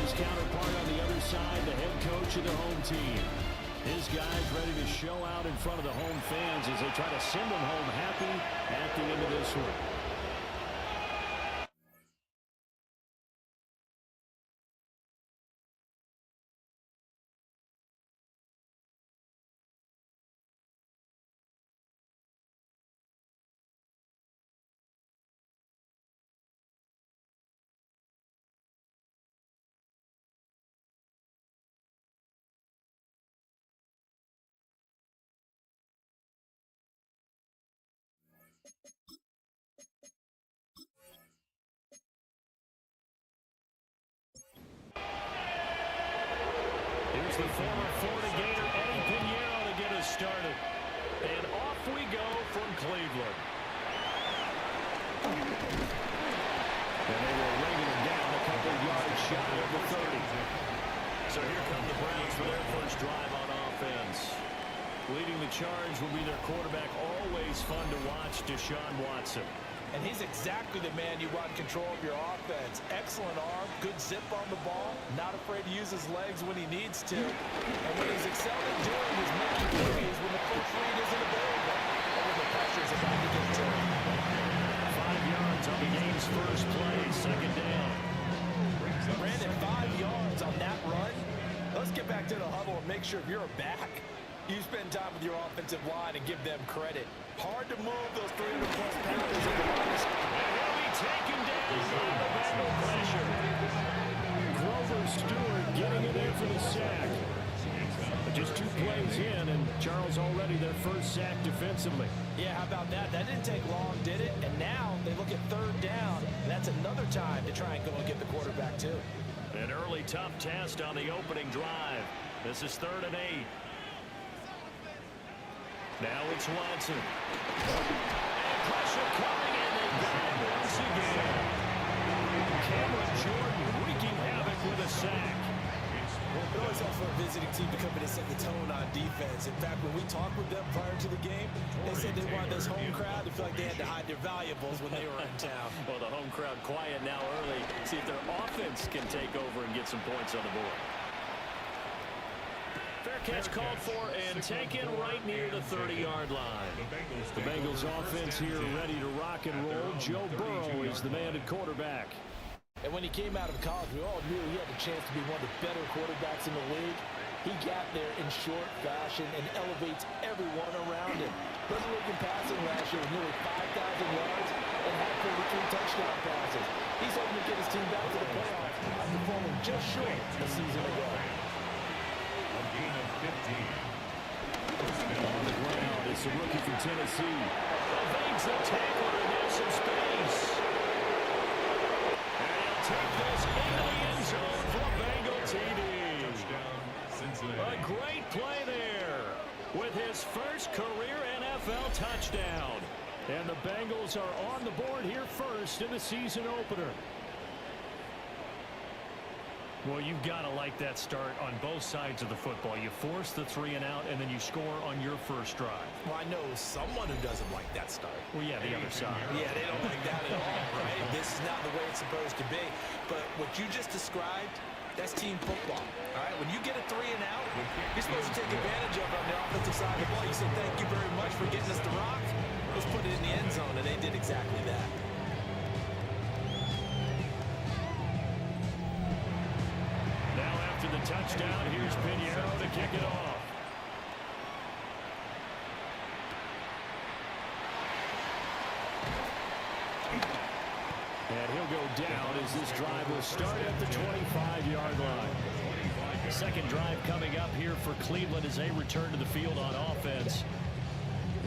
His counterpart on the other side, the head coach of the home team. His guys ready to show out in front of the home fans as they try to send them home happy at the end of this one. Here's the former Florida Gator, Eddie Pinheiro, to get us started. And off we go from Cleveland. And they were ringing him down a couple of yards shy of the 30. So here come the Browns for their first drive on offense. Leading the charge will be their quarterback, always fun to watch, Deshaun Watson. And he's exactly the man you want control of your offense. Excellent arm, good zip on the ball, not afraid to use his legs when he needs to. And what he's excelling doing is making plays when the first read isn't available or when the pressure is about to get to him. 5 yards on the game's first play, second down. Brandon, 5 yards on that run. Let's get back to the huddle and make sure if you're a back, you spend time with your offensive line and give them credit. Hard to move those 300-plus pounders in the box. And he'll be taken down by the Bengal pressure. Grover Stewart getting in there for the sack. Just 2 plays in, and Charles already their first sack defensively. Yeah, how about that? That didn't take long, did it? And now they look at third down. That's another time to try and go and get the quarterback, too. An early tough test on the opening drive. This is 3rd and 8. Now it's Watson. And pressure coming, and they got him once again. Cameron Jordan wreaking havoc with a sack. It always helps for a visiting team to come in and set the tone on defense. In fact, when we talked with them prior to the game, they said they wanted this home crowd to feel like they had to hide their valuables when they were in town. Well, the home crowd quiet now early. See if their offense can take over and get some points on the board. Fair catch called for and taken right near the 30-yard line. The Bengals offense here ready to rock and roll. Joe Burrow is the man at quarterback. And when he came out of college, we all knew he had the chance to be one of the better quarterbacks in the league. He got there in short fashion and elevates everyone around him. Led the league in passing last year with nearly 5,000 yards and had 33 touchdown passes. He's hoping to get his team back to the playoffs after falling just short a season ago. On the ground, it's a rookie from Tennessee. Evades the tackler and there's some space. And he'll take this into the end zone for Bengal TD. A great play there with his first career NFL touchdown. And the Bengals are on the board here first in the season opener. Well, you've got to like that start on both sides of the football. You force the 3 and out, and then you score on your first drive. Well, I know someone who doesn't like that start. Well, yeah, the other side. Yeah, they don't like that at all, right? This is not the way it's supposed to be. But what you just described, that's team football, all right? When you get a 3 and out, you're supposed to take advantage of it on the offensive side of the ball. You say, thank you very much for getting us the rock. Let's put it in the end zone, and they did exactly that. The touchdown, here's Pinheiro to kick it off. And he'll go down as this drive will start at the 25-yard line. Second drive coming up here for Cleveland as they return to the field on offense.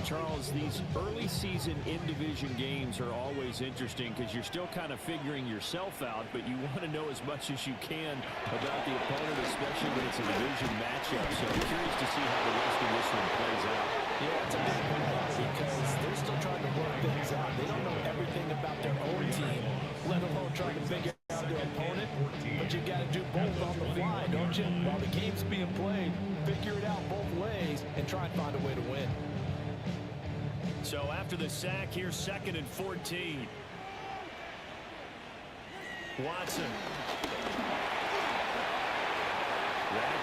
Charles, these early season in-division games are always interesting because you're still kind of figuring yourself out, but you want to know as much as you can about the opponent, especially when it's a division matchup. So I'm curious to see how the rest of this one plays out. Yeah, it's a big one because they're still trying to work things out. They don't know everything about their own team, let alone trying to figure out their opponent. But you got to do both on the fly, don't you? While the game's being played, figure it out both ways and try and find a way to win. So after the sack, here's 2nd and 14. Watson.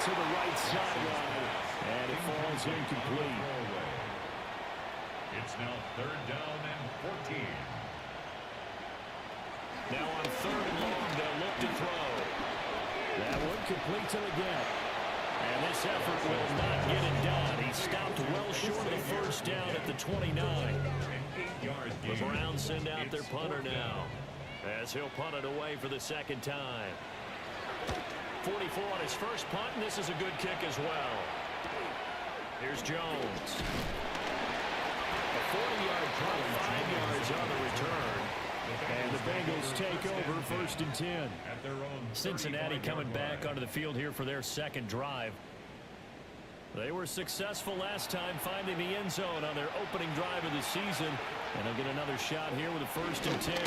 to the right sideline, and it falls incomplete. It's now 3rd down and 14. Now on 3rd and long, they'll look to throw. That one completes him again. And this effort will not get it done. He stopped well short of the first down at the 29. The Browns send out their punter now, as he'll punt it away for the second time. 44 on his first punt, and this is a good kick as well. Here's Jones. A 40-yard punt, 5 yards on the return. And the Bengals take over 1st and 10. Cincinnati coming back onto the field here for their second drive. They were successful last time finding the end zone on their opening drive of the season. And they'll get another shot here with a 1st and 10.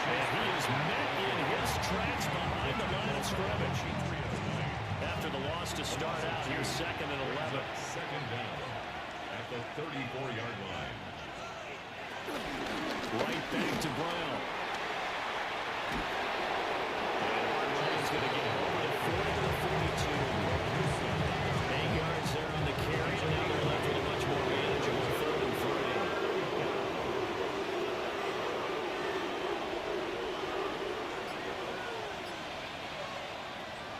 And he is met in his tracks behind the line of scrimmage. After the loss to start out, here's 2nd and 11. Second down at the 34-yard line. Right back to Brown. And Brown's going to get home at 40 to the 42. 8 yards there on the carry, and now they're left with a much more manageable 3rd and 3.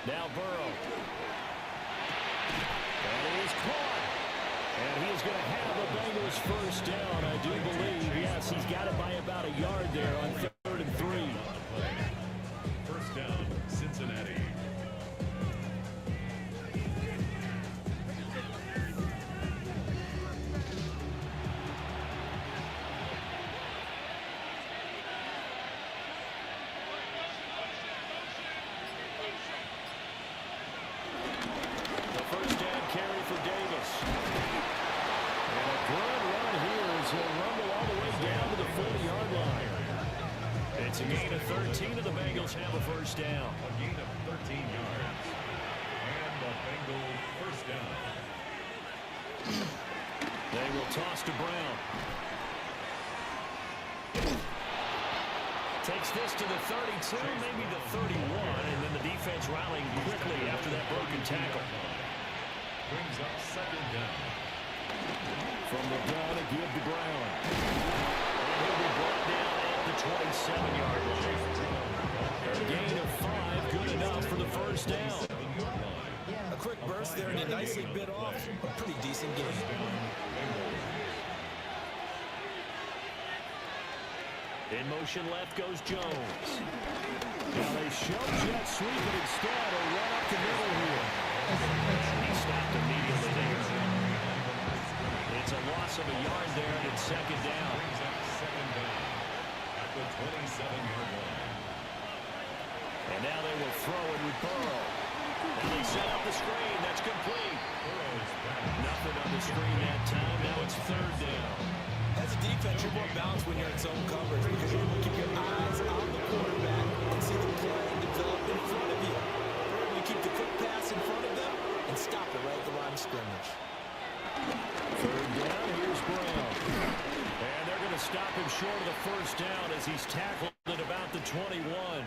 Now Burrow. And he is caught. And he is going to have a Bengals first down, I do believe. Yes, he's got it by about a yard there on 3rd and 3. First down, Cincinnati. The first down carry for Davis. And a good run here as he'll rumble all the way down to the 40-yard line. It's a gain of 13, and the Bengals have a first down. A gain of 13 yards. And the Bengals first down. They will toss to Brown. Takes this to the 32, maybe the 31, and then the defense rallying quickly after that broken tackle. Brings up 2nd down. From the gun, a give to Brown. And he'll be brought down at the 27-yard line. A gain of 5, good enough for the first down. A quick burst there, and he nicely bit off a pretty decent game. In motion left goes Jones. Now they show jet sweep, but instead a run up the middle here. He stopped immediately there. It's a loss of a yard there, and it's 2nd down. Brings up 2nd down at the 27-yard line. And now they will throw it with Burrow. And they set up the screen. That's complete. Nothing on the screen that time. Now it's 3rd down. As a defense, you're more balanced when you're in zone coverage because you're able to keep your eyes on the quarterback and see the play develop in front of you. You're able to keep the quick pass in front of them and stop it right at the line of scrimmage. 3rd down, here's Brown. And they're going to stop him short of the first down as he's tackled at about the 21.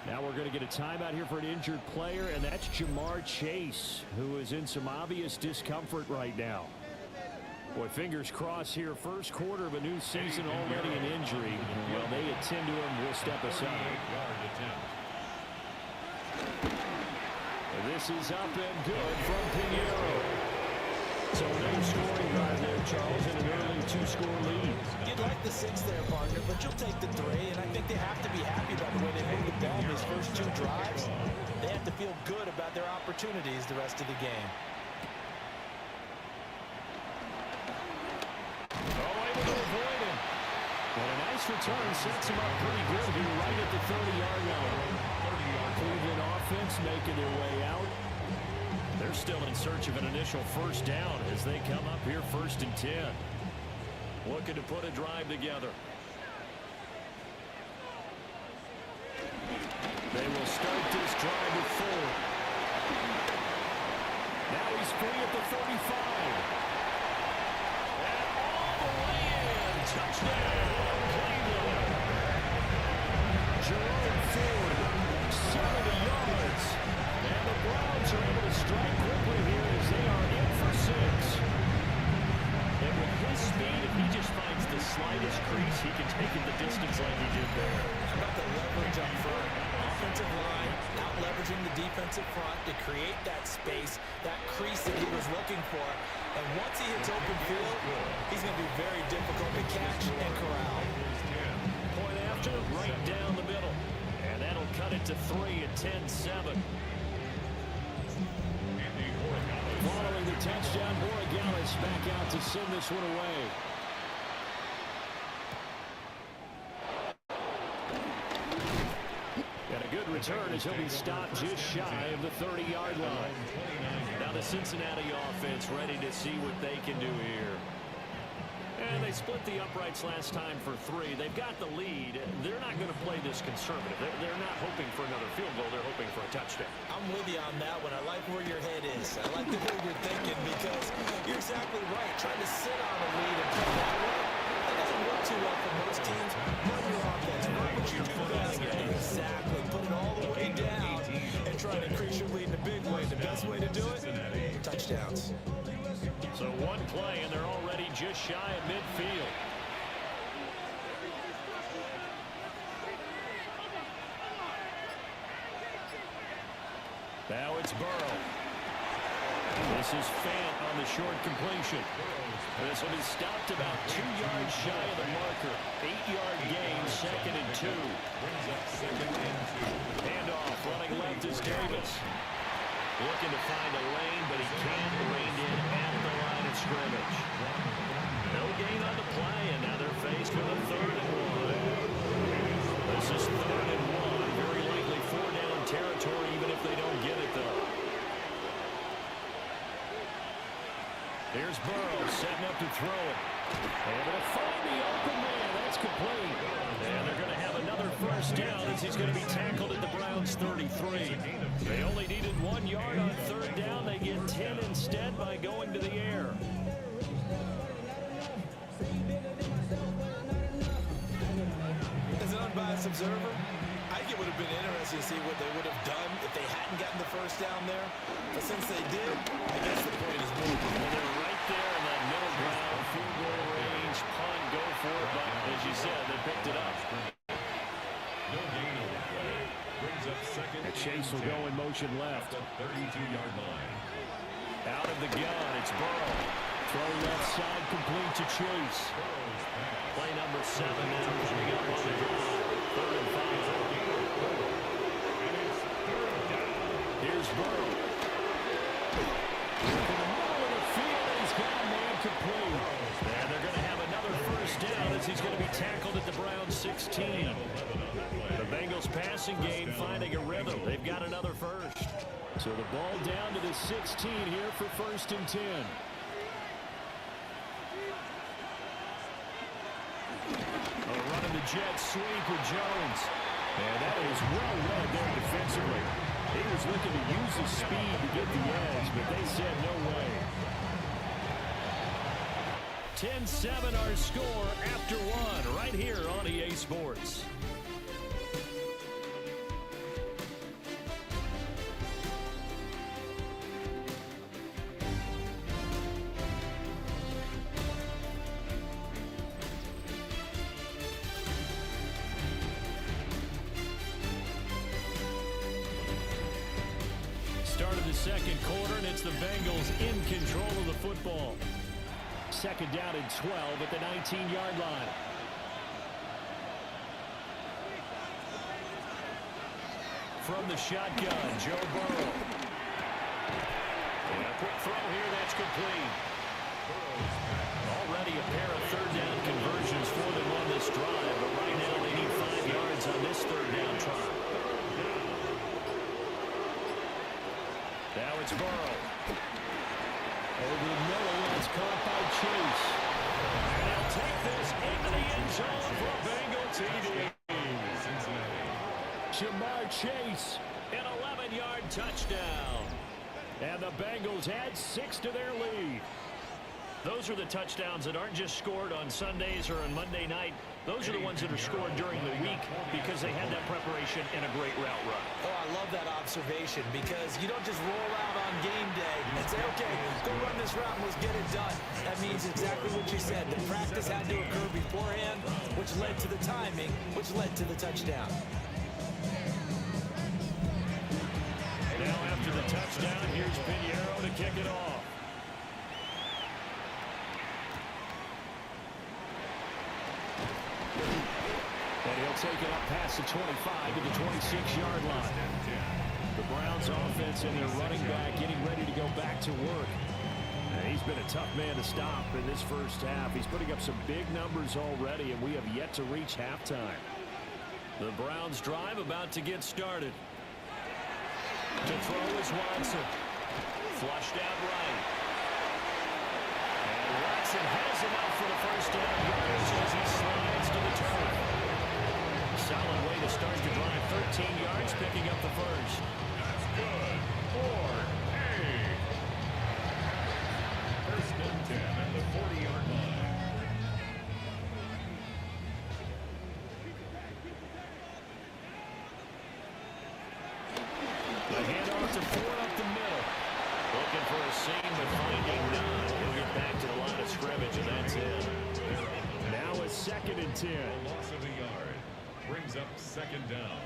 Now we're going to get a timeout here for an injured player, and that's Jamar Chase, who is in some obvious discomfort right now. Boy, fingers crossed here. First quarter of a new season, already an injury. Well, they attend to him. We'll step aside. This is up and good from Pinheiro. So no scoring drive there, Charles, and an early 2-score lead. You'd like the 6 there, partner, but you'll take the 3, and I think they have to be happy about the way they moved the ball in these first 2 drives. They have to feel good about their opportunities the rest of the game. Able to avoid him. And a nice return sets him up pretty good here right at the 30-yard line. Cleveland offense making their way out. They're still in search of an initial first down as they come up here 1st and 10. Looking to put a drive together. They will start this drive with 4. Now he's free at the 35. Touchdown, Cleveland. Jerome Ford, 70 yards. defensive front to create that space, that crease that he was looking for. And once he hits open field, he's going to be very difficult to catch and corral. Point after, right down the middle. And that'll cut it to 3 at 10-7. Following the touchdown, Borregales back out to send this one away. And a good return as he'll be stopped just shy of the 30-yard line. Now the Cincinnati offense ready to see what they can do here. And they split the uprights last time for 3. They've got the lead. They're not going to play this conservative. They're not hoping for another field goal. They're hoping for a touchdown. I'm with you on that one. I like where your head is. I like the way you're thinking because you're exactly right. Trying to sit on a lead and play that way, that doesn't work too well for most teams. Run your offense. Run what you do best. Exactly. Put it all the way down and try to increase your lead in a big way. The best way to do it, touchdowns. So one play, and they're already just shy of midfield. Now it's Burrow. This is Fant on the short completion. This will be stopped about 2 yards shy of the marker. 8-yard gain, 2nd and 2. Handoff, running left is Davis. Looking to find a lane, but he can't. Reined in at the line of scrimmage. No gain on the play, and now they're faced with a 3rd and 1. This is 3rd and 1. Very likely 4-down territory, even if they don't get it, though. Here's Burrow setting up to throw it. Able to find the open man. That's complete. And they're going to have another 1st down as he's going to be tackled at the Browns' 33. They only needed 1 yard on 3rd down. They get 10 instead by going to the air. As an unbiased observer, I think it would have been interesting to see what they would have done if they hadn't gotten the 1st down there. But since they did, I guess the point is moved. Well, they're right there in that middle ground, field goal range, punt, go for it. But as you said, they picked it up. No gain on the play. Brings up 2nd. And Chase will go in motion left. The 32-yard line. Out of the gun, it's Burrow. Throw left side, complete to Chase. Play number 7 now coming up on the drive. 3rd and 5. Here's Burrow. In the middle of the field, he's got a man complete. And they're going to have another 1st down as he's going to be tackled at the Browns' 16. The Bengals passing game finding a rhythm. They've got another 1st. So the ball down to the 16 here for 1st and 10. Running the jet sweep with Jones. And that is well read there defensively. He was looking to use his speed to get the edge, but they said no way. 10-7 our score after 1 right here on EA Sports. Start of the 2nd quarter, and it's the Bengals in control of the football. 2nd down and 12 at the 19-yard line. From the shotgun, Joe Burrow. And a quick throw here, that's complete. Already a pair of 3rd down conversions for them on this drive, but right now they need 5 yards on this 3rd down try. Now it's Burrow. Over the middle, it's caught by Chase. And they'll take this into the end zone for a Bengal TD. Jamar Chase, an 11-yard touchdown. And the Bengals add 6 to their lead. Those are the touchdowns that aren't just scored on Sundays or on Monday night. Those are the ones that are scored during the week because they had that preparation and a great route run. Oh, I love that observation because you don't just roll out on game day and say, okay, go run this route and let's get it done. That means exactly what you said. The practice had to occur beforehand, which led to the timing, which led to the touchdown. breaking up past the 25 to the 26-yard line. The Browns offense and their running back getting ready to go back to work. And he's been a tough man to stop in this first half. He's putting up some big numbers already, and we have yet to reach halftime. The Browns drive about to get started. To throw is Watson. Flushed out right. And Watson has enough for the first down yardage as he slides to the turf. Solid way to start the drive. 13 yards, picking up the first. That's good for A. First and 10 at the 40-yard line. The handoff to Ford up the middle. Looking for a seam, but finding none. He'll get back to the line of scrimmage, and that's it. Now a 2nd and 10. A loss of a yard brings up second down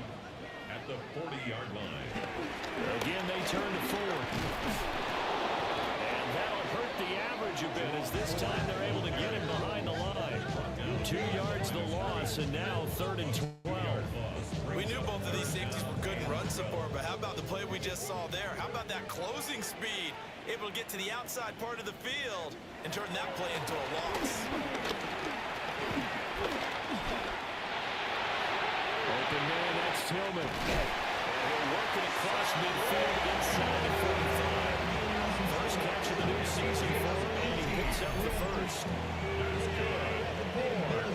at the 40-yard line. Again, they turn to Ford. And that'll hurt the average a bit, as this time they're able to get him behind the line. 2 yards the loss, and now 3rd and 12. We knew both of these safeties were good in run support, but how about the play we just saw there? How about that closing speed? Able to get to the outside part of the field and turn that play into a loss. Open man, that's Tillman. And he'll work it across midfield inside the 45. First catch of the new season for him, and he picks up the first. That's good for A.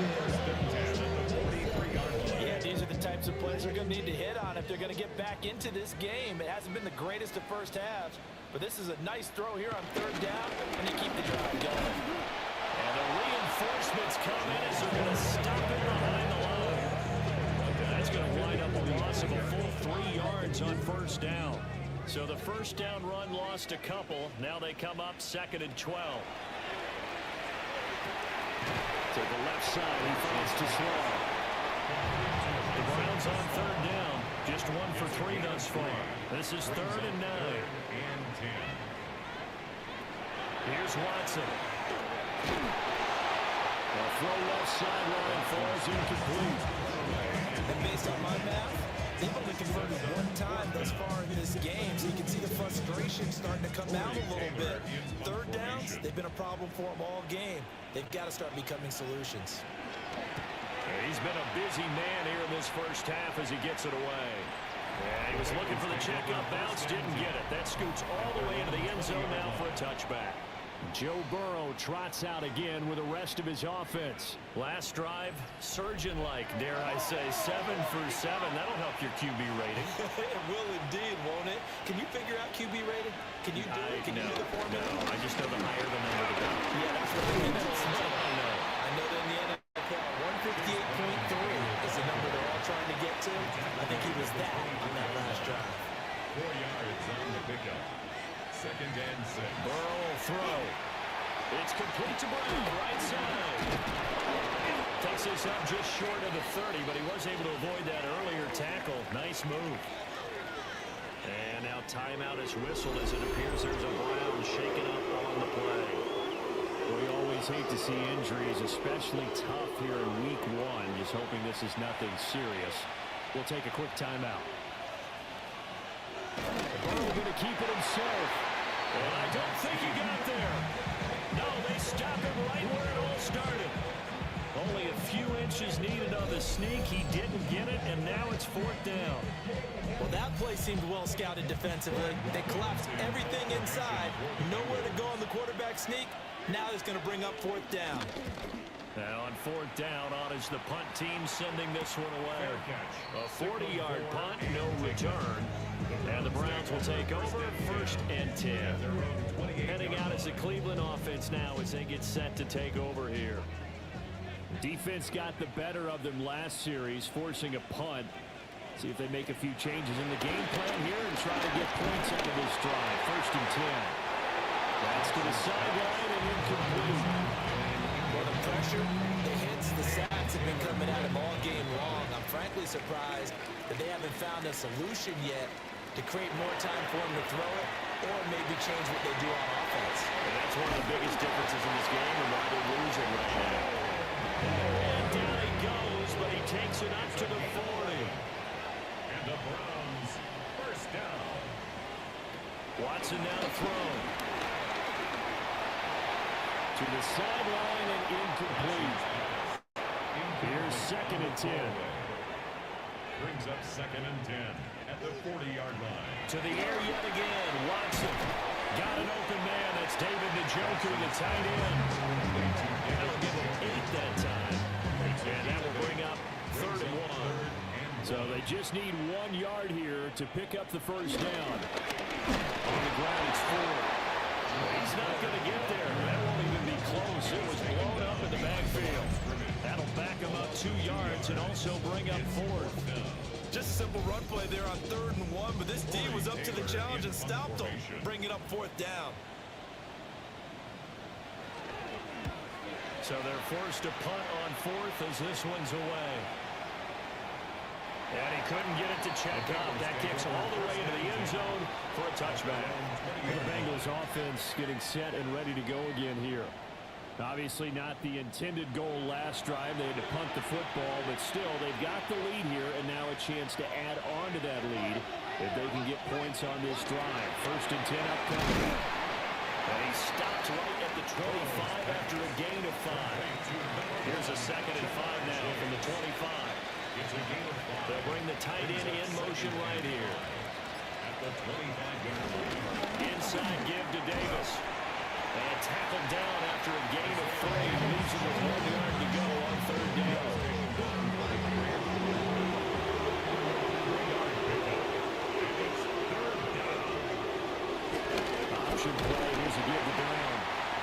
First and 10 at the 43-yard line. Yeah, these are the types of plays they're going to need to hit on if they're going to get back into this game. It hasn't been the greatest of first halves, but this is a nice throw here on 3rd down, and they keep the drive going. And the reinforcements come in as they're going to stop it behind the line. That's going to wind up a loss of a full 3 yards on 1st down. So the 1st down run lost a couple. Now they come up 2nd and 12. To the left side, he finds to slow. The Browns on 3rd down. Just 1 for 3 thus far. This is 3rd and 9. And 10. Here's Watson. A throw left sideline falls incomplete. And based on my math, they've only converted 1 time thus far in this game, so you can see the frustration starting to come out a little bit. 3rd downs, they've been a problem for them all game. They've got to start becoming solutions. He's been a busy man here in this first half as he gets it away. Yeah, he was looking for the checkup bounce, didn't get it. That scoots all the way into the end zone now for a touchback. Joe Burrow trots out again with the rest of his offense. Last drive, surgeon-like, dare I say, 7 for 7. That'll help your QB rating. It will indeed, won't it? Can you figure out QB rating? Can you do it? Can you do the formula? No, I just know the higher the number, the better. Yeah, that's what I mean. That's I know. I know that in the NFL, 158.3 is the number they're all trying to get to. I think he was that on that last drive. 4 yards on the pickup. 2nd and 6. Burrow will throw. It's complete to Brown, right side. Takes this up just short of the 30, but he was able to avoid that earlier tackle. Nice move. And now timeout is whistled as it appears there's a Brown shaken up on the play. We always hate to see injuries, especially tough here in week 1. Just hoping this is nothing serious. We'll take a quick timeout. Burrow going to keep it himself. And I don't think he got there. No, they stopped him right where it all started. Only a few inches needed on the sneak. He didn't get it, and now it's 4th down. Well, that play seemed well scouted defensively. They collapsed everything inside. Nowhere to go on the quarterback sneak. Now it's going to bring up 4th down. Now on 4th down, on is the punt team sending this one away. A 40-yard punt, no return. And the Browns will take over 1st and 10. Heading out as the Cleveland offense now as they get set to take over here. Defense got the better of them last series, forcing a punt. See if they make a few changes in the game plan here and try to get points out of this drive. 1st and 10. That's to the sideline and incomplete. Well, the pressure, the hits, the sacks have been coming at him all game long. I'm frankly surprised that they haven't found a solution yet to create more time for him to throw it or maybe change what they do on offense. And that's one of the biggest differences in this game and why they're losing right now. And down he goes, but he takes it up to the 40. And the Browns first down. Watson now to throw. To the sideline and incomplete. Here's 2nd and 10. Brings up 2nd and 10 at the 40-yard line. To the air yet again. Watson got an open man. That's David Njoku, the tight end. That'll give him 8 that time. And that will bring up 3rd and 1. So they just need 1 yard here to pick up the first down. On the ground, it's 4. He's not going to get there. That won't even be close. It was blown up in the backfield. That'll back him up 2 yards and also bring up 4th. Just a simple run play there on 3rd and 1, but this D was up to the challenge and stopped them, bringing up 4th down. So they're forced to punt on 4th as this one's away. And he couldn't get it to check out. That kicks all the way into the end zone for a touchback. The Bengals offense getting set and ready to go again here. Obviously not the intended goal last drive. They had to punt the football, but still they've got the lead here and now a chance to add on to that lead if they can get points on this drive. 1st and 10 upcoming. And he stopped right at the 25 after a gain of 5. Here's a 2nd and 5 now from the 25. They'll bring the tight end in motion right here. At the 25-yard line. Inside give to Davis. And tackled down after a gain of 3. Leaves him with 1 yard to go on 3rd down. Option play. Here's a give to Brown.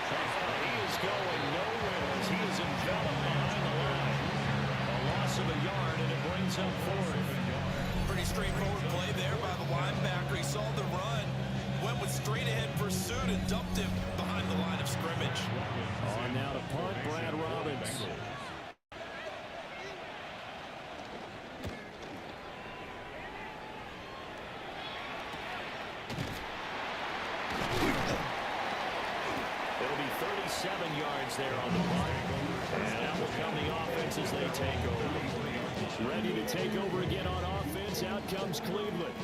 He is going nowhere as he is enveloped behind the line. A loss of a yard, and it brings up 4th. Pretty straightforward play there by the linebacker. He saw the run, went with straight-ahead pursuit, and dumped him behind the line of scrimmage. On now to punt, Brad Robbins. It'll be 37 yards there on the punt. And out will come the offense as they take over. Ready to take over again on offense. Out comes Cleveland.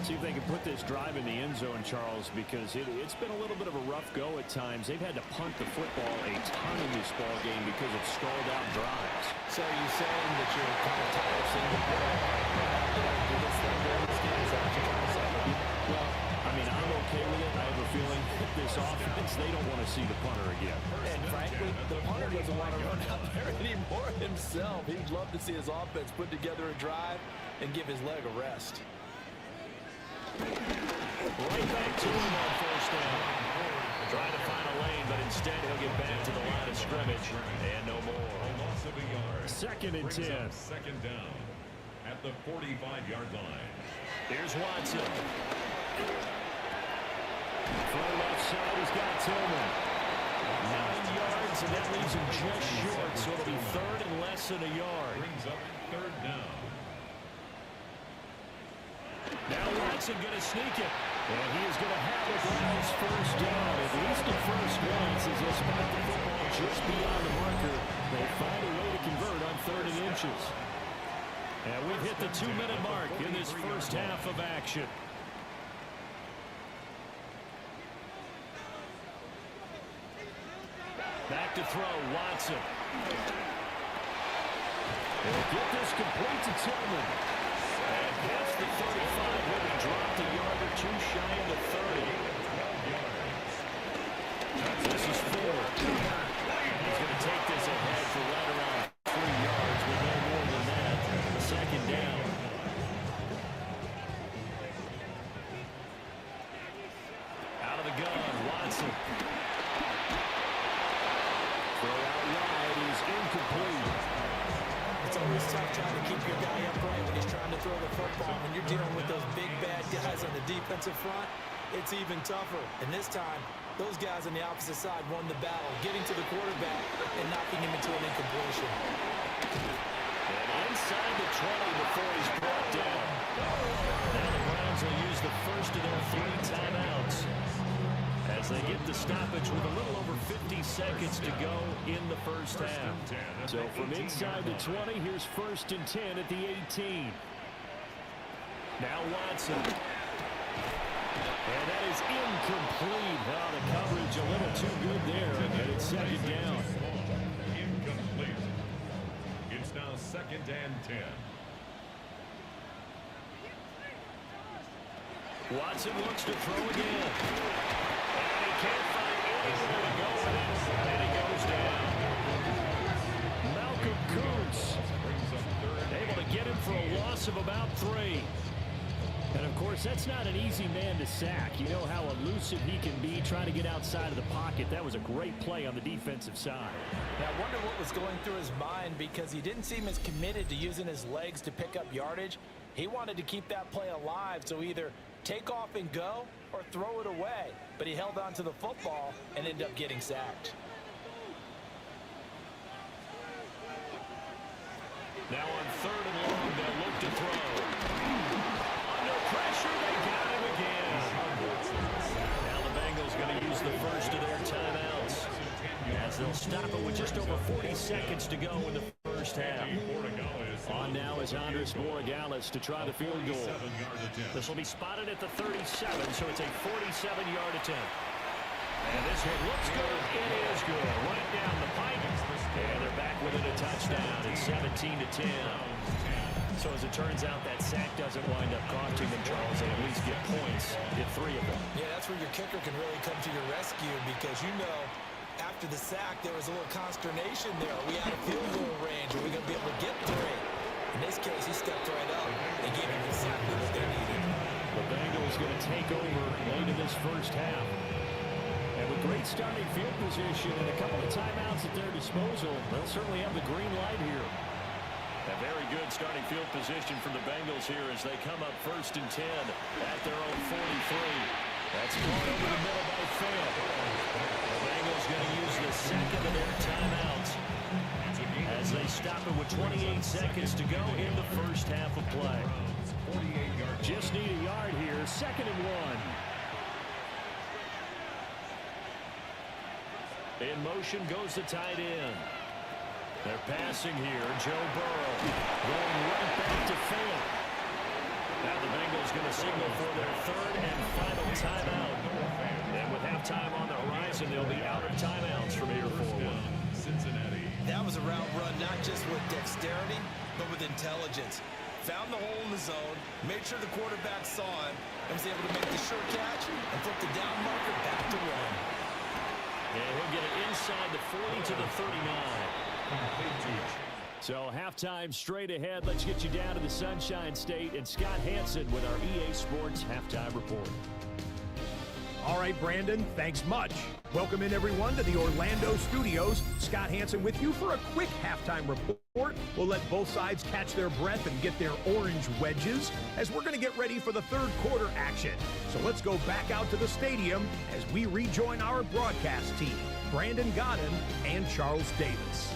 See if they can put this drive in the end zone, Charles, because it's been a little bit of a rough go at times. They've had to punt the football a ton in this ball game because of stalled out drives. So you're saying that you're kind of tired of seeing the play out there do this thing during this game? Is that what you're trying to say? Well, I mean, I'm okay with it. I have a feeling this offense, they don't want to see the punter again. And frankly, the punter doesn't want to run out there anymore himself. He'd love to see his offense put together a drive and give his leg a rest. Right back to him on 1st down. Trying to find a lane, but instead he'll get back to the line of scrimmage. And no more. A loss of a yard. 2nd and 10. 2nd down at the 45-yard line. Here's Watson. From the left side, he's got Tillman. 9 yards, and that leaves him just short, so it'll be 3rd and less than a yard. Brings up 3rd down. Now Watson going to sneak it. And he is going to have the Browns first down, at least at first glance, as they spot the football just beyond the marker. They find a way to convert on 3rd and inches. And we've hit the 2-minute mark in this first half of action. Back to throw, Watson. They'll get this complete to Tillman. And past the 35, will be dropped a yard or 2 shy of the 30. This is 4. He's going to take this ahead for right around 3 yards, but no more than that. 2nd down. Out of the gun, Watson. Throw out wide is incomplete. It's always tough trying to keep your guy upright when he's trying to throw the football. When you're dealing with those big, bad guys on the defensive front, it's even tougher. And this time, those guys on the opposite side won the battle, getting to the quarterback and knocking him into an incompletion. And inside the 20 before he's brought down. Now the Browns will use the first of their 3 timeouts as they get the stoppage with a little over 50 seconds to go in the first half. So from inside the 20, here's 1st and 10 at the 18. Now Watson. And that is incomplete. Oh, the coverage a little too good there, and it's 2nd down. Incomplete. It's now 2nd and 10. Watson looks to throw again. And he can't find anywhere to go with it. And he goes down. Malcolm Kuntz able to get him for a loss of about 3. And, of course, that's not an easy man to sack. You know how elusive he can be trying to get outside of the pocket. That was a great play on the defensive side. Now, I wonder what was going through his mind, because he didn't seem as committed to using his legs to pick up yardage. He wanted to keep that play alive, so either take off and go or throw it away. But he held on to the football and ended up getting sacked. Now on 3rd and long, they'll look to throw. Under pressure, they got him again. Now the Bengals going to use the first of their timeouts, as they'll stop it with just over 40 seconds to go in the first half. On now is Andres Borregales to try the field goal. This will be spotted at the 37, so it's a 47-yard attempt. And this one looks good. It is good. Right down the pipe. And they're back within a touchdown. It's 17-10. So as it turns out, that sack doesn't wind up costing them, Charles. They at least get points, get 3 of them. Yeah, that's where your kicker can really come to your rescue, because you know after the sack there was a little consternation there. Are we out of field goal range? Are we going to be able to get 3? In this case, he stepped right up and gave him exactly what they needed. The Bengals going to take over late in this first half. And with great starting field position and a couple of timeouts at their disposal, they'll certainly have the green light here. A very good starting field position for the Bengals here as they come up 1st and 10 at their own 43. That's caught over the middle by Phil. The Bengals going to use the 2nd of their timeouts as they stop it with 28 seconds to go in the first half of play. Just need a yard here. 2nd and 1. In motion goes the tight end. They're passing here. Joe Burrow going right back to Phil. Now the Bengals going to signal for their 3rd and final timeout. And with halftime on the horizon, they'll be out of timeouts from here forward. Cincinnati. That was a route run not just with dexterity, but with intelligence. Found the hole in the zone, made sure the quarterback saw him, and was able to make the sure catch and flip the down marker back to run. And he'll get it inside the 40 to the 39. So halftime straight ahead. Let's get you down to the Sunshine State and Scott Hansen with our EA Sports Halftime Report. All right, Brandon, thanks much. Welcome in, everyone, to the Orlando studios. Scott Hansen with you for a quick halftime report. We'll let both sides catch their breath and get their orange wedges as we're going to get ready for the 3rd quarter action. So let's go back out to the stadium as we rejoin our broadcast team, Brandon Godden and Charles Davis.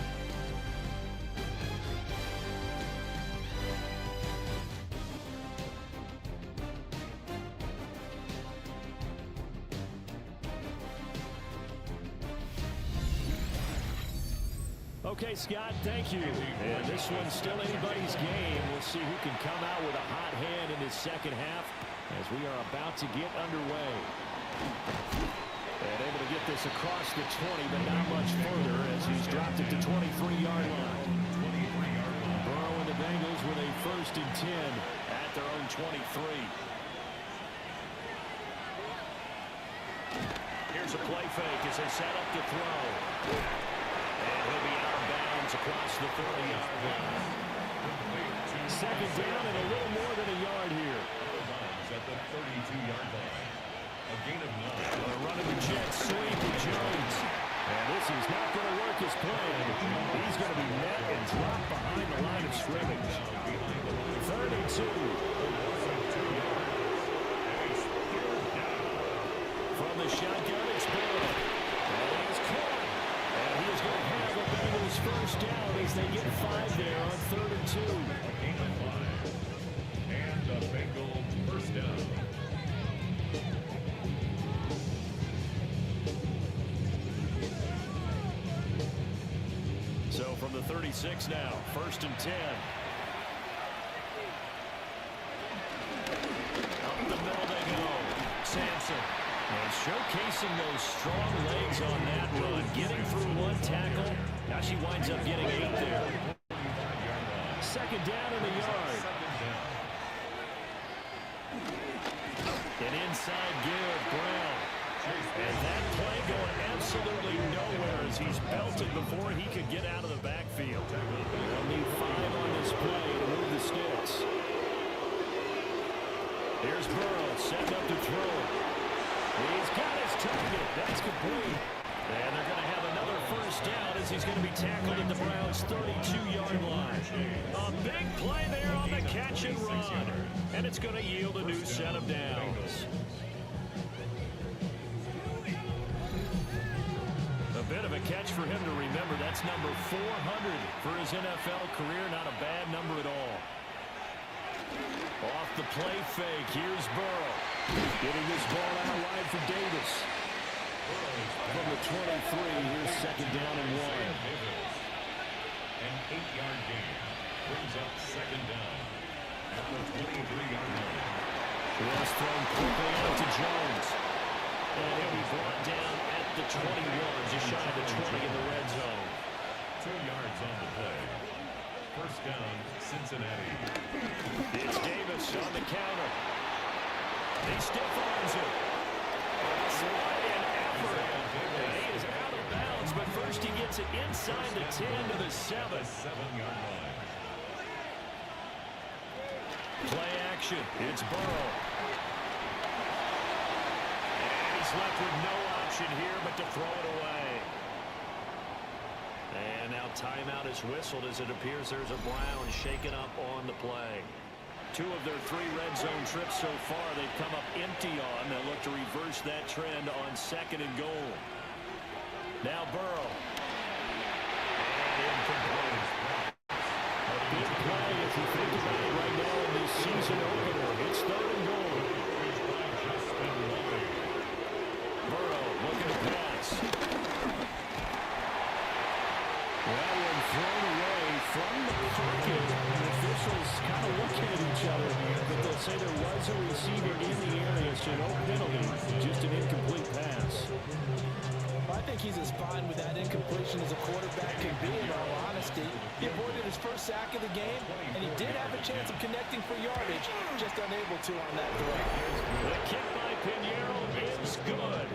Okay, Scott, thank you. And this one's still anybody's game. We'll see who can come out with a hot hand in this second half as we are about to get underway. And able to get this across the 20, but not much further as he's dropped it to 23-yard line. Burrow and the Bengals with a 1st and 10 at their own 23. Here's a play fake as they set up to throw. And he'll be out of bounds across the 30-yard line. 2nd down and a little more than a yard here. At the 32-yard line. A gain of 9. Running the jet sweep to Jones. And this is not going to work as planned. He's going to be met and dropped behind the line of scrimmage. 3rd and 2. From the shotgun, it's Burrow. And he's caught. And he is going to have the Bengals 1st down as they get 5 there on 3rd and 2. A gain of 5. And the Bengals 1st down. 36 now. 1st and 10. Up the middle they go. Sampson. And showcasing those strong legs on that run. Getting through one tackle. Now she winds up getting 8 there. 2nd down in the yard. An inside give, Brown. And that play going absolutely nowhere as he's belted before he could get out of the backfield. They'll need 5 on this play to move the sticks. Here's Burrow, setting up to throw. He's got his target. That's complete. And they're going to have another 1st down as he's going to be tackled at the Browns' 32-yard line. A big play there on the catch and run. And it's going to yield a new set of downs. A bit of a catch for him to remember. That's number 400 for his NFL career. Not a bad number at all. Off the play fake. Here's Burrow. Getting this ball out wide for Davis. From the 23, here's 2nd down and 1. An 8-yard gain brings up 2nd down at the 23-yard line. Pass thrown quickly out to Jones. And he'll be brought down at the 21, just shy of the 20 in the red zone. 2 yards on the play. 1st down, Cincinnati. It's Davis on the counter. He stiff arms it. What an effort. He is out of bounds, but first he gets it inside the 10 to the 7. 7-yard line. Play action. It's Burrow. And he's left with no option here but to throw it away. And now timeout is whistled as it appears there's a Brown shaken up on the play. 2 of their 3 red zone trips so far they've come up empty on. They'll look to reverse that trend on 2nd and goal. Now Burrow. And incomplete. A big play if you think about it right now in this season opener. It's 3rd and goal. Burrow looking to pass. That one thrown away from the pocket. The officials kind of looking at each other, but they'll say there was a receiver in the area, so no penalty, just an incomplete pass. I think he's as fine with that incompletion as a quarterback can be, in all honesty. He avoided his first sack of the game, and he did have a chance of connecting for yardage, just unable to on that throw. The kick by Pinheiro is good.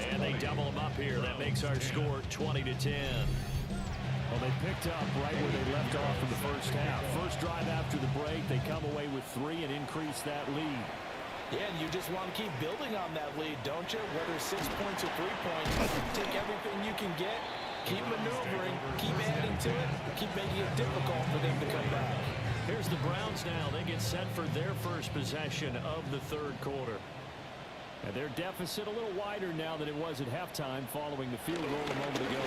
And they double him up here. That makes our score 20-10. Well, they picked up right where they left off in the first half. First drive after the break, they come away with 3 and increase that lead. Yeah, and you just want to keep building on that lead, don't you? Whether it's 6 points or 3 points, take everything you can get, keep maneuvering, keep adding to it, keep making it difficult for them to come back. Here's the Browns now. They get set for their first possession of the 3rd quarter. And their deficit a little wider now than it was at halftime following the field goal a moment ago.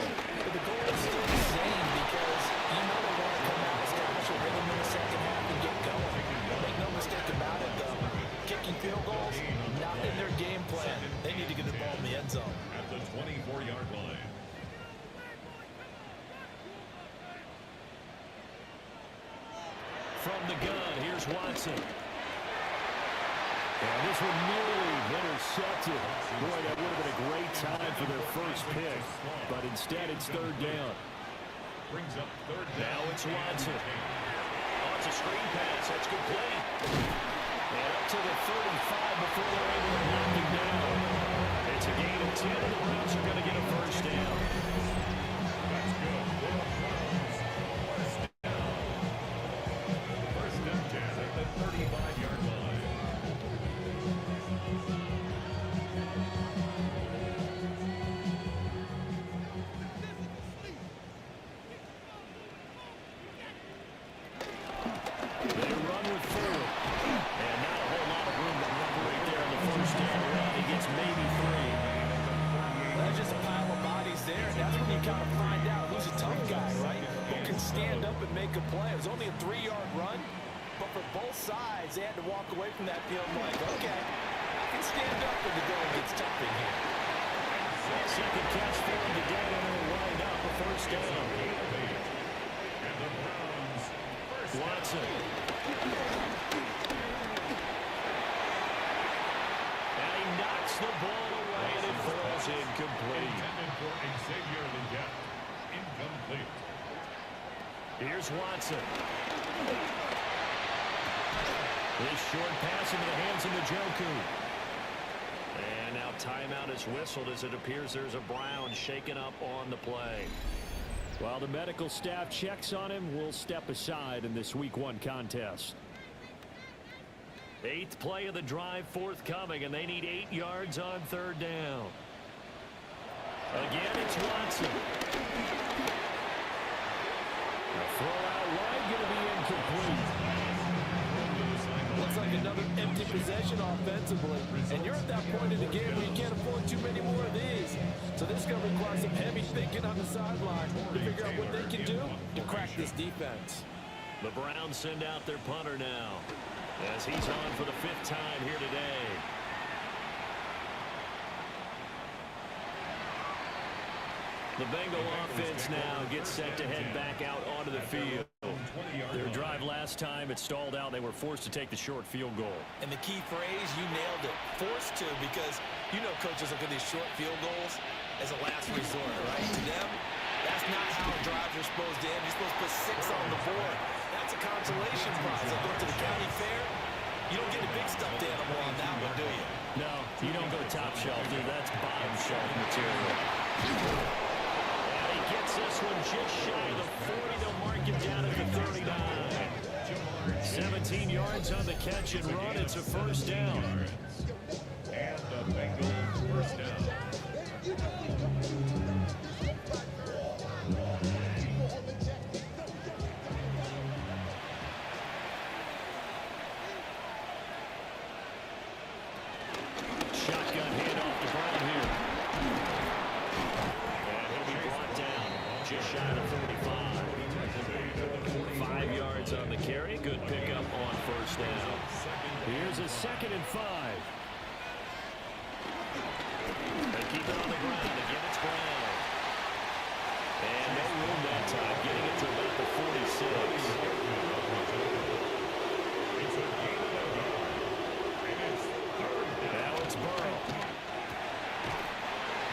But the goal is still the same because you know they want to come out, establish a rhythm in the 2nd half and get going. Make no mistake about it, though. Kicking field goals, not in their game plan. They need to get the ball in the end zone. At the 24-yard line. From the gun, here's Watson. And this one nearly intercepted. Boy, that would have been a great time for their first pick. But instead, it's 3rd down. Brings up 3rd down. Now it's Watson. Oh, it's a screen pass. That's complete. And up to the 35 before they're able to knock him down. It's a gain of 10, and the Browns are going to get a 1st down. That's good. 1st and 10 at the 35-yard line. Stand up and make a play. It was only a 3-yard run, but for both sides, they had to walk away from that field like, okay, I can stand up when the going gets tough in here. Second catch for him today, and they'll wind up a 1st down. Watson. And he knocks the ball away, and it falls incomplete. Intended for Xavier Legette. Incomplete. Here's Watson. This short pass into the hands of Njoku. And now timeout is whistled as it appears there's a Brown shaken up on the play. While the medical staff checks on him, we'll step aside in this Week 1 contest. 8th play of the drive forthcoming, and they need 8 yards on 3rd down. Again, it's Watson. The throw out wide going to be incomplete. Looks like another empty possession offensively. And you're at that point in the game where you can't afford too many more of these. So this is going to require some heavy thinking on the sideline to figure out what they can do to crack this defense. The Browns send out their punter now as he's on for the 5th time here today. The Bengal offense now gets set to head back out onto the field. Their drive last time, it stalled out. They were forced to take the short field goal. And the key phrase, you nailed it. Forced to, because you know coaches look at these short field goals as a last resort, right? To them, that's not how drives are supposed to end. You're supposed to put 6 on the board. That's a consolation prize. I go to the county fair. You don't get a big stuffed animal on that one, do you? No, you don't go top shelf, dude. That's bottom shelf material. And he gets this one just shy of the 40. They'll mark him down at the 39. 17 yards on the catch and run. It's a 1st down. And the Bengals 1st down. Shotgun handoff to Brown here. And he'll be brought down just shy of 45. 5 yards on the carry. Good pickup on 1st down. Here's a 2nd and 5. They keep it on the ground. Again, it's Brown. And no room that time, getting it to about the 46. Now it's Burrow.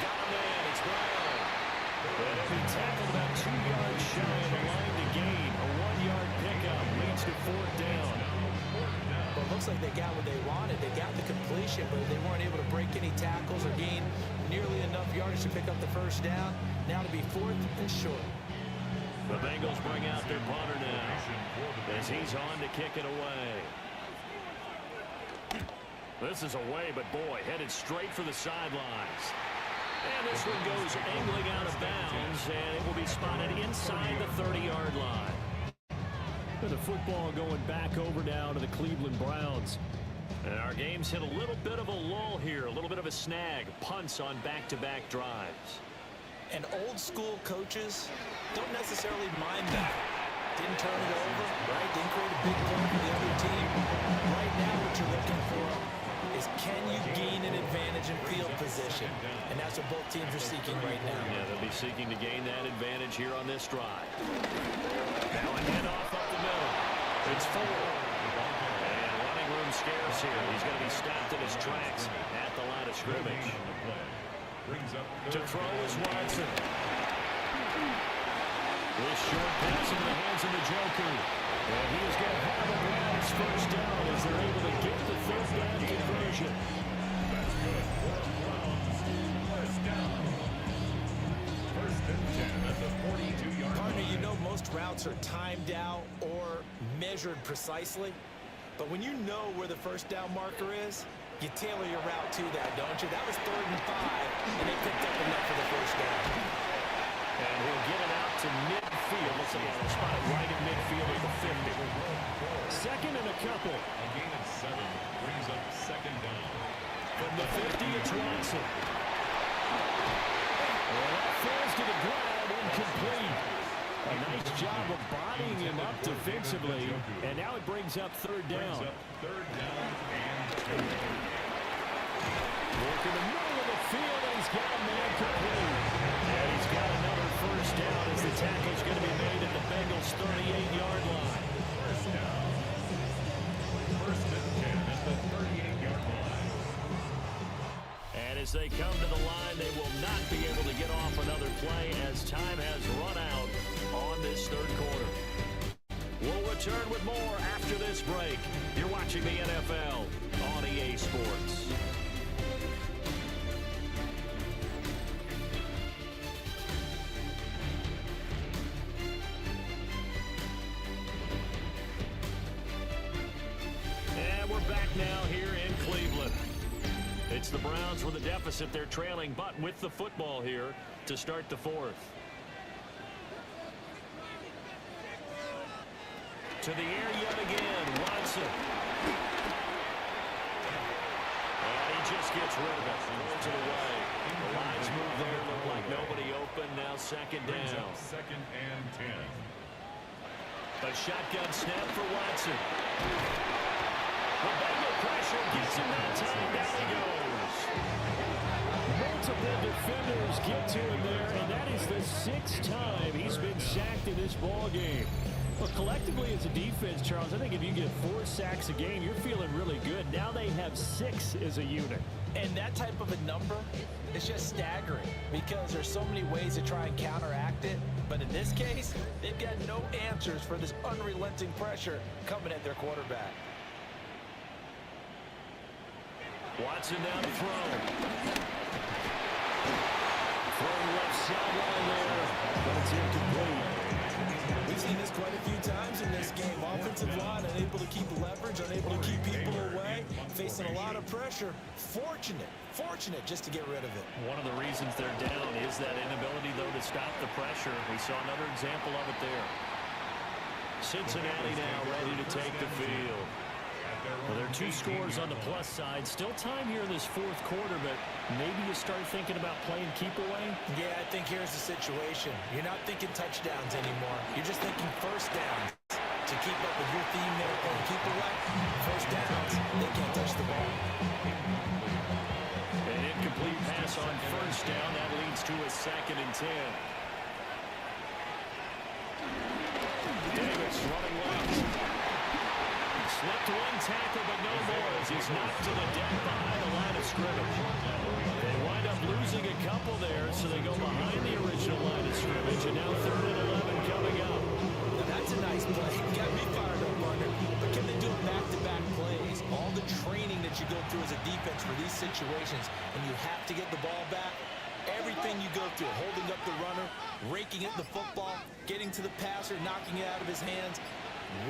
Got a man, it's Brown. And he'll be tackled about 2 yards shy of the line to gain. A 1-yard pickup leads to 4th down. Well, it looks like they got what they wanted. They got the completion, but they weren't able to break any tackles or gain nearly enough yardage to pick up the 1st down. Now to be 4th and short. The Bengals bring out their punter now as he's on to kick it away. This is away, but boy, headed straight for the sidelines. And this one goes angling out of bounds, and it will be spotted inside the 30-yard line. And the football going back over now to the Cleveland Browns. And our game's hit a little bit of a lull here, a little bit of a snag. Punts on back-to-back drives. And old school coaches don't necessarily mind that. Didn't turn it over, right? Didn't create a big play for the other team. Right now what you're looking for is can you gain an advantage in field position? And that's what both teams are seeking right now. Yeah, they'll be seeking to gain that advantage here on this drive. Now a handoff up the middle. It's 4. And running room scarce here. He's going to be stopped in his tracks at the line of scrimmage. To throw is Watson. This short pass into the hands of Njoku. And he is going to have a Browns 1st down as they're able to get the 3rd down conversion. That's good. 1st down. 1st and 10 at the 42-yard line. Partner, you know most routes are timed out or measured precisely. But when you know where the 1st down marker is, you tailor your route to that, don't you? That was 3rd and 5, and they picked up enough for the 1st down. And he'll get it out to midfield. Looks like he'll spot it right in midfield at the 50. 2nd and a couple. A gain of 7 brings up 2nd down. From the 50, it's Watson. And that falls to the ground, incomplete. A nice job of bodying him up defensively. And now it brings up 3rd down. 3rd down and 2. Work in the middle of the field, and he's got a man complete. And he's got another 1st down as the tackle's going to be made at the Bengals' 38-yard line. As they come to the line, they will not be able to get off another play as time has run out on this third quarter. We'll return with more after this break. You're watching the NFL on EA Sports. And we're back now here in Cleveland. It's the Browns with a deficit. They're trailing, but with the football here to start the fourth. To the air yet again, Watson. And he just gets rid of it. To the way. The lines move there. Look like nobody open. Now second down. Second and 10. A shotgun snap for Watson. The Bengal pressure gets him that time. Down he goes. Multiple defenders get to him there, and that is the 6th time he's been sacked in this ball game. Well, collectively as a defense, Charles, I think if you get 4 sacks a game, you're feeling really good. Now they have 6 as a unit. And that type of a number is just staggering because there's so many ways to try and counteract it. But in this case, they've got no answers for this unrelenting pressure coming at their quarterback. Watson down to throw. Throwing left sideline there, but it's incomplete. We've seen this quite a few times in this game. Offensive line unable to keep leverage, unable to keep people away, facing a lot of pressure. Fortunate just to get rid of it. One of the reasons they're down is that inability, though, to stop the pressure. We saw another example of it there. Cincinnati now ready to take the field. Well, there are 2 scores on the plus side. Still time here in this fourth quarter, but maybe you start thinking about playing keep away? Yeah, I think here's the situation. You're not thinking touchdowns anymore. You're just thinking first downs. To keep up with your theme there, playing keep away, first downs, they can't touch the ball. An incomplete pass on first down. That leads to a 2nd and 10. Davis running left. Slipped 1 tackle, but no more as he's knocked to the deck behind the line of scrimmage. They wind up losing a couple there, so they go behind the original line of scrimmage, and now 3rd and 11 coming up. Now that's a nice play. Got me fired up, partner. But can they do it back-to-back plays? All the training that you go through as a defense for these situations, and you have to get the ball back. Everything you go through, holding up the runner, raking at the football, getting to the passer, knocking it out of his hands.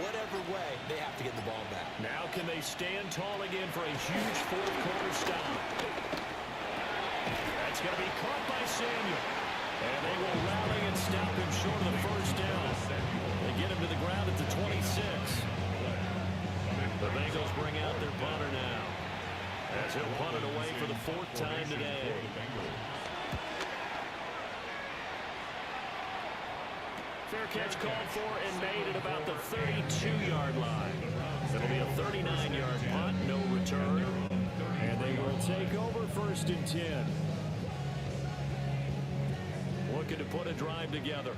Whatever way, they have to get the ball back. Now can they stand tall again for a huge fourth quarter stop? That's going to be caught by Samuel. And they will rally and stop him short of the first down. They get him to the ground at the 26. The Bengals bring out their punter now, as he'll punt it away for the 4th time today. Fair catch called for and made at about the 32-yard line. It'll be a 39-yard punt, no return. And they will take over 1st and 10. Looking to put a drive together.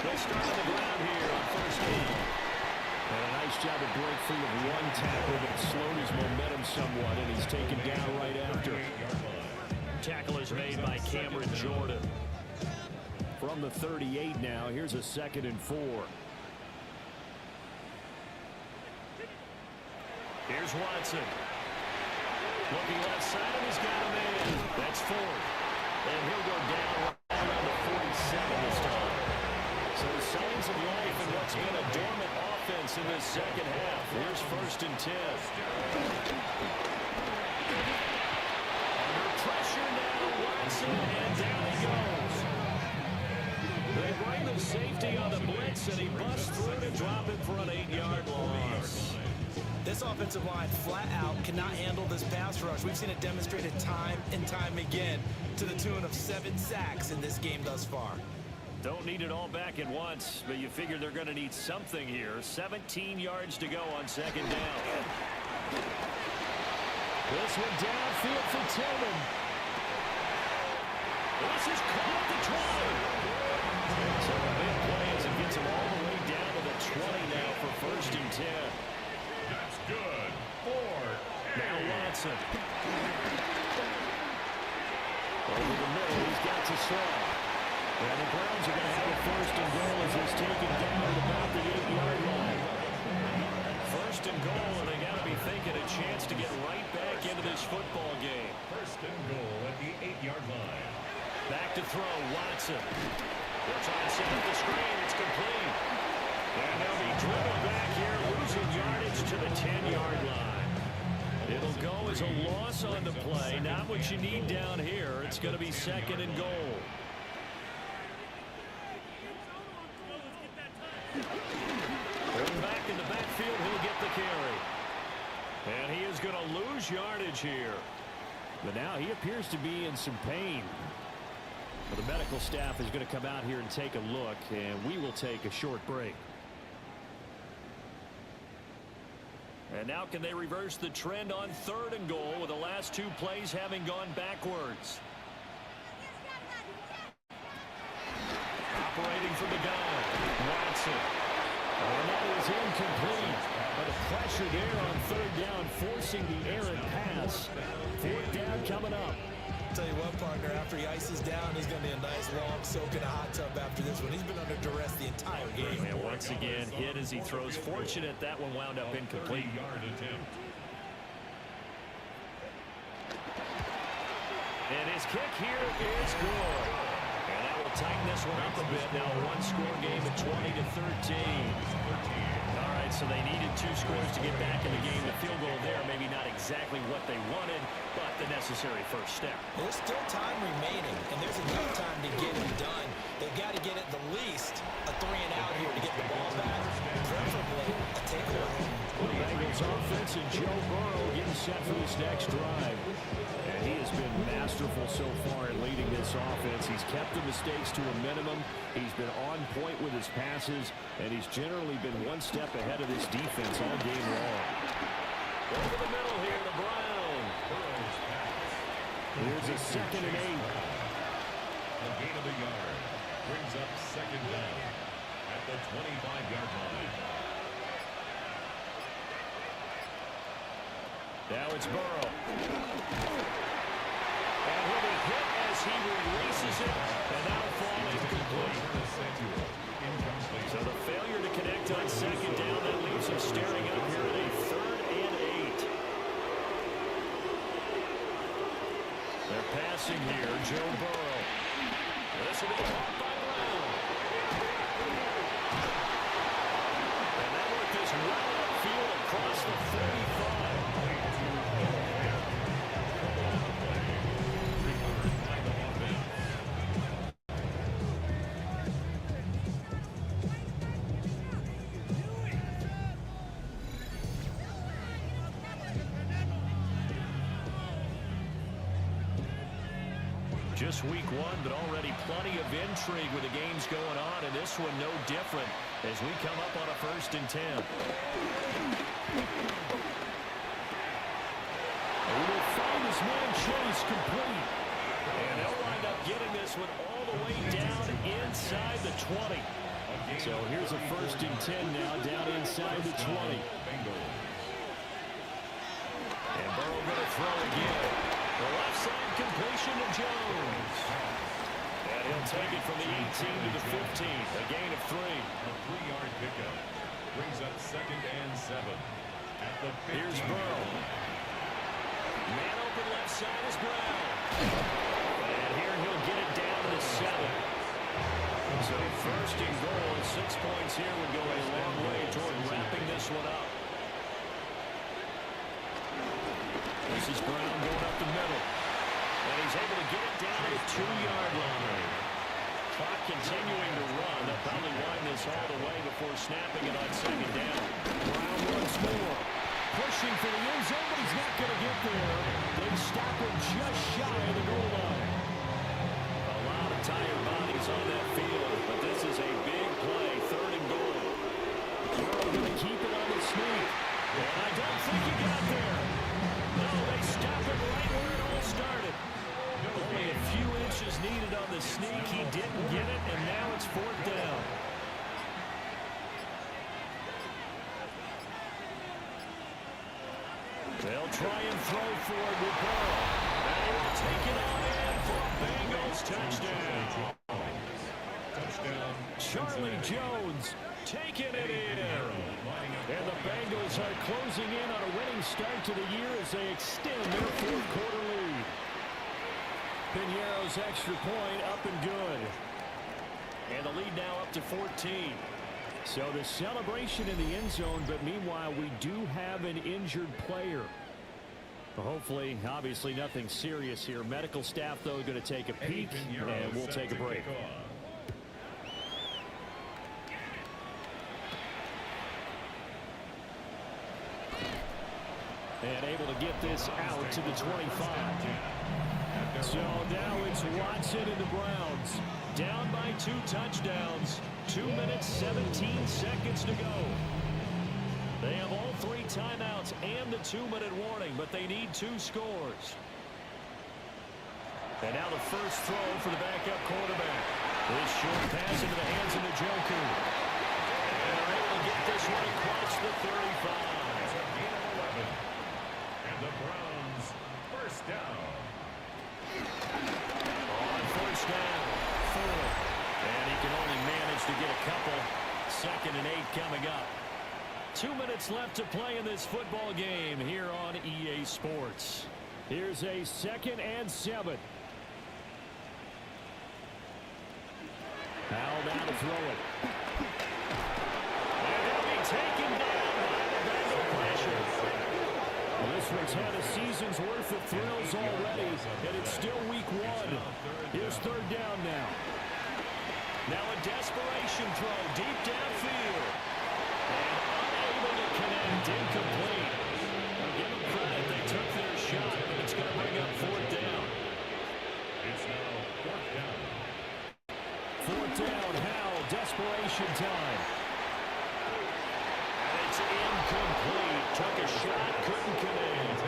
They'll start on the ground here on 1st down. And a nice job to break free of 1 tackle that slowed his momentum somewhat, and he's taken down right after. Tackle is made by Cameron Jordan. From the 38 now, here's a 2nd and 4. Here's Watson. Looking left side, and he's got a man. That's 4th. And he'll go down around the 47 this time. So signs of life in what's been a dormant offense in this 2nd half. Here's 1st and 10. Pressure now, Watson, and down he goes. They bring the safety on the blitz, and he busts through to drop it for an 8-yard loss. This offensive line flat out cannot handle this pass rush. We've seen it demonstrated time and time again to the tune of 7 sacks in this game thus far. Don't need it all back at once, but you figure they're going to need something here. 17 yards to go on 2nd down. This one downfield for Tillman. This is caught the 20. So the big play as it gets him all the way down to the 20 now for 1st and 10. Good. 4. Now Watson. Over the middle, he's got to throw. And the Browns are going to have a first and goal as he's taken down at about the 8-yard line. First and goal, and they got to be thinking a chance to get right back into this football game. First and goal at the 8-yard line. Back to throw, Watson. They're trying to set up the screen. It's complete. And they'll be driven back here, losing yardage to the 10-yard line. It'll go as a loss on the play. Not what you need down here. It's going to be second and goal. Going back in the backfield, he'll get the carry. And he is going to lose yardage here. But now he appears to be in some pain. Well, the medical staff is going to come out here and take a look, and we will take a short break. And now can they reverse the trend on third and goal with the last two plays having gone backwards? Operating from the gun, Watson. And that is incomplete. But a pressure there on third down, forcing the errant pass. Fourth down coming up. Tell you what, partner, after he ices down, he's going to be a nice long soak in a hot tub after this one. He's been under duress the entire game. And once again, hit as he throws. Fortunate that one wound up incomplete. 30-yard attempt. And his kick here is good. And that will tighten this one up a bit. Now a one-score game at 20-13. All right, so they needed two scores to get back in the game. The field goal there, maybe not exactly what they wanted, but the necessary first step. There's still time remaining, and there's enough time to get it done. They've got to get at the least a 3-and-out here to get the ball back, preferably a takeaway. The Bengals offense and Joe Burrow getting set for this next drive. And he has been masterful so far in leading this offense. He's kept the mistakes to a minimum. He's been on point with his passes, and he's generally been one step ahead of this defense all game long. Over the middle here, the Browns. Here's a 2nd and 8. A gain of a yard. Brings up second down at the 25-yard line. Now it's Burrow. And he'll be hit as he releases it, and that'll fall incomplete. So the failure to connect on second down, that leaves him staring up here at a 3rd and 8. They're passing here, Joe Burrow. This will be caught by Brown. And that worked this well upfield across the 35. Just week one, but already plenty of intrigue with the games going on, and this one no different as we come up on a 1st and 10. He will find his man Chase complete. And they'll wind up getting this one all the way down inside the 20. So here's a 1st and 10 now down inside the 20. And Burrow going to throw again. The left side completion to Jones. And he'll take it from the 18 to the 15. A gain of 3. A 3-yard pickup. Brings up 2nd and 7. At the 15. Here's Burrow. Man open left side is Brown. And here he'll get it down to the 7. So 1st and goal, 6 points here would go a long way toward wrapping this one up. This is Brown going up the middle. And he's able to get it down to the 2-yard line. Clock continuing to run. They'll probably wind this all the way before snapping it on second down. Brown once more. Pushing for the end zone, but he's not going to get there. They stop him just shy of the goal line. A lot of tired bodies on that field, but this is a big play. 3rd and goal. Burrow going to keep it on the sneak. And I don't think he got there. No, they stop him right where it all started. Only a few inches needed on the sneak. He didn't get it, and now it's 4th down. They'll try and throw for it with Burrow. And he will take it on in for a Bengals touchdown. Charlie Jones taking it in. And the Bengals are closing in on a winning start to the year as they extend their fourth-quarter lead. Piñeiro's extra point up and good. And the lead now up to 14. So the celebration in the end zone, but meanwhile we do have an injured player. Hopefully, obviously nothing serious here. Medical staff, though, going to take a peek, and we'll take a break. And able to get this out to the 25. So now it's Watson and the Browns. Down by 2 touchdowns. 2 minutes, 17 seconds to go. They have all 3 timeouts and the 2-minute warning, but they need 2 scores. And now the first throw for the backup quarterback. This short pass into the hands of Njoku. And they're able to get this one across the 35. And the Browns first down. On first down, 4. And he can only manage to get a couple. 2nd and 8 coming up. 2 minutes left to play in this football game here on EA Sports. Here's a 2nd and 7. Powell now to throw it. And they'll be taken down by the Bengal pressure. Well, this one's had a season's worth of thrills already, and it's still week 1. Here's 3rd down now. Now a desperation throw deep downfield. And unable to connect, incomplete. I'll give them credit, they took their shot, but it's going to bring up 4th down. It's now 4th down. 4th down, Howell, desperation time. And it's incomplete. Took a shot, couldn't connect.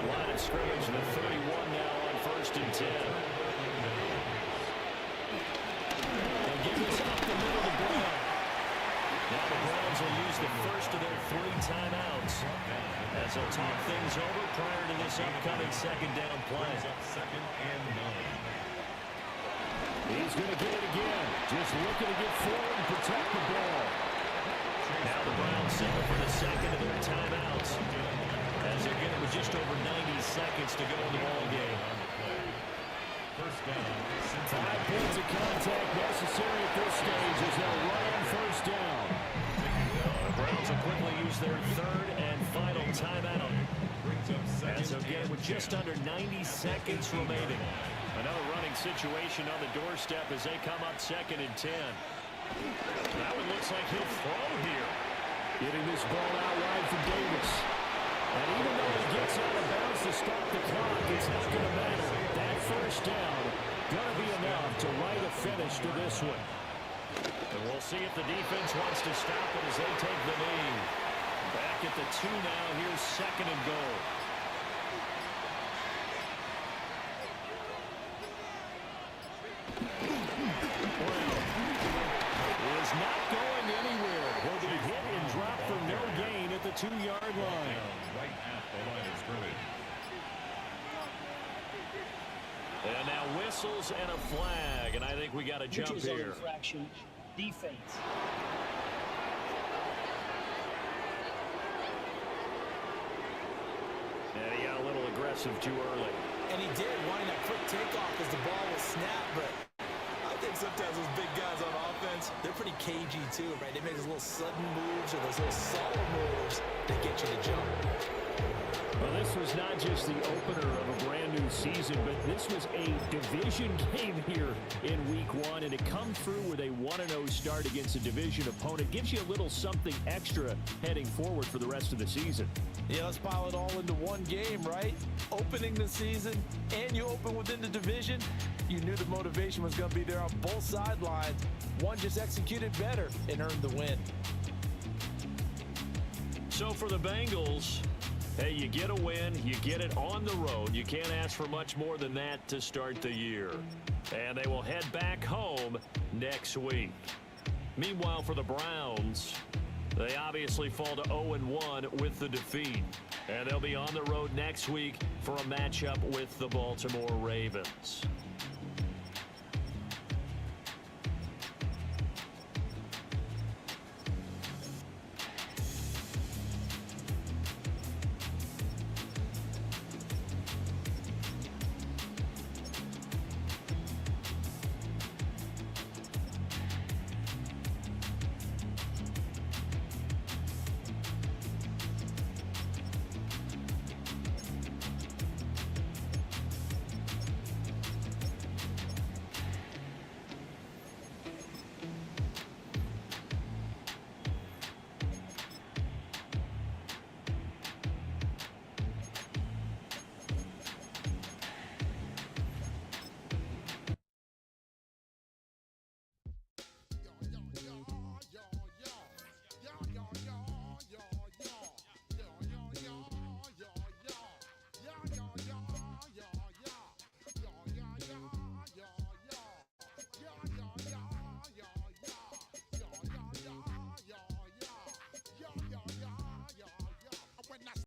Line of scrimmage to the 31 now on 1st and 10. They'll give this up the middle of the ground. Now the Browns will use the first of their 3 timeouts as they'll talk things over prior to this upcoming 2nd down play. 2nd and 9. He's going to get it again. Just looking to get forward and protect the ball. Now the Browns settle for the 2nd of their timeouts as they're getting with just over 90 seconds to go in the ball game. First down. 5 points of contact necessary at this stage as they'll run on 1st down. The Browns will quickly use their 3rd and final timeout as they'll get with just under 90 seconds remaining. Another running situation on the doorstep as they come up 2nd and 10. That one looks like he'll throw here. Getting this ball out wide for Davis. And even though he gets out of bounds to stop the clock, it's not going to matter. That 1st down going to be enough to write a finish to this one. And we'll see if the defense wants to stop it as they take the knee. Back at the 2 now. Here's 2nd and goal. Is not going anywhere. He'll be hit and dropped for no gain at the 2-yard line. Right at the line of scrimmage. And now whistles and a flag, and I think we got to jump here. Infraction, defense. And he got a little aggressive too early. And he did, wanting that quick takeoff as the ball was snapped, but I think sometimes those big guys on offense, they're pretty cagey too, right? They make those little sudden moves or those little subtle moves that get you to jump. Well, this was not just the opener of a brand new season, but this was a division game here in week 1, and to come through with a 1-0 start against a division opponent gives you a little something extra heading forward for the rest of the season. Yeah, let's pile it all into one game, right? Opening the season, and you open within the division. You knew the motivation was going to be there on both sidelines. One just executed better and earned the win. So for the Bengals, hey, you get a win, you get it on the road. You can't ask for much more than that to start the year. And they will head back home next week. Meanwhile, for the Browns, they obviously fall to 0-1 with the defeat. And they'll be on the road next week for a matchup with the Baltimore Ravens.